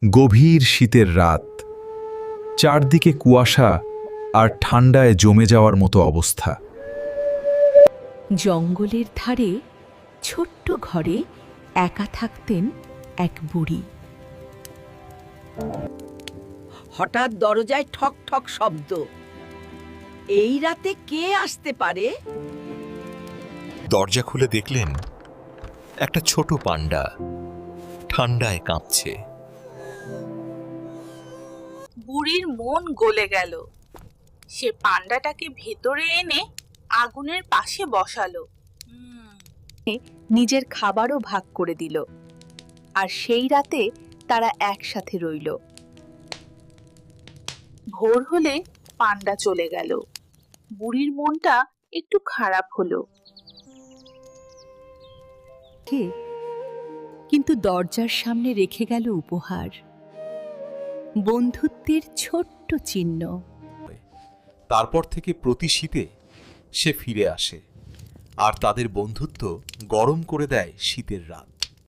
গভীর শীতের রাত, চারদিকে কুয়াশা আর ঠান্ডায় জমে যাওয়ার মতো অবস্থা। জঙ্গলের ধারে ছোট্ট ঘরে একা থাকতেন এক বুড়ি। হঠাৎ দরজায় ঠক ঠক শব্দ। এই রাতে কে আসতে পারে? দরজা খুলে দেখলেন একটা ছোট পান্ডা ঠান্ডায় কাঁপছে। বুড়ির মন গলে গেল। সে পান্ডাটাকে ভেতরে এনে আগুনের পাশে বসালো। নিজের খাবারও ভাগ করে দিল, আর সেই রাতে তারা একসাথে রইল। ভোর হলে পান্ডা চলে গেল। বুড়ির মনটা একটু খারাপ হলো। কিন্তু দরজার সামনে রেখে গেল উপহার, বন্ধুত্বের ছোট্ট চিহ্ন। তারপর থেকে প্রতি শীতে সে ফিরে আসে, আর তাদের বন্ধুত্ব গরম করে দেয় শীতের রাত।